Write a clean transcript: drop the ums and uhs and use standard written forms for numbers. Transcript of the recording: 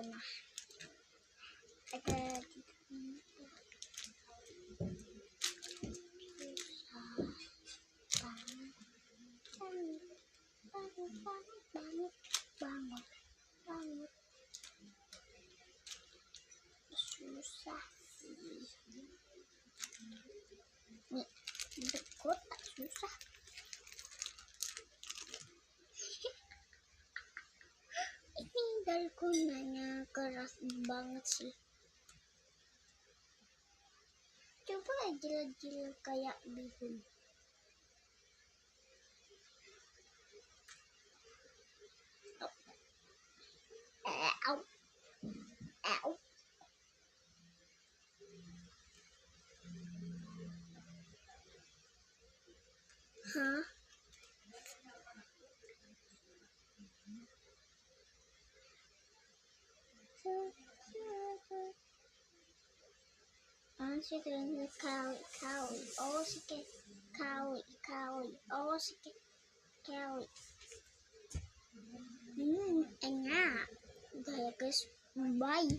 nah. Ada banget susah sih nih, dekut susah. Ini dalgonanya keras banget sih. Coba jil-jil kayak bihun. Au. Au. Hah? Sikit kawi. Oh sikit kawi. Oh sikit kawi. Enak. Udah ya guys, bye.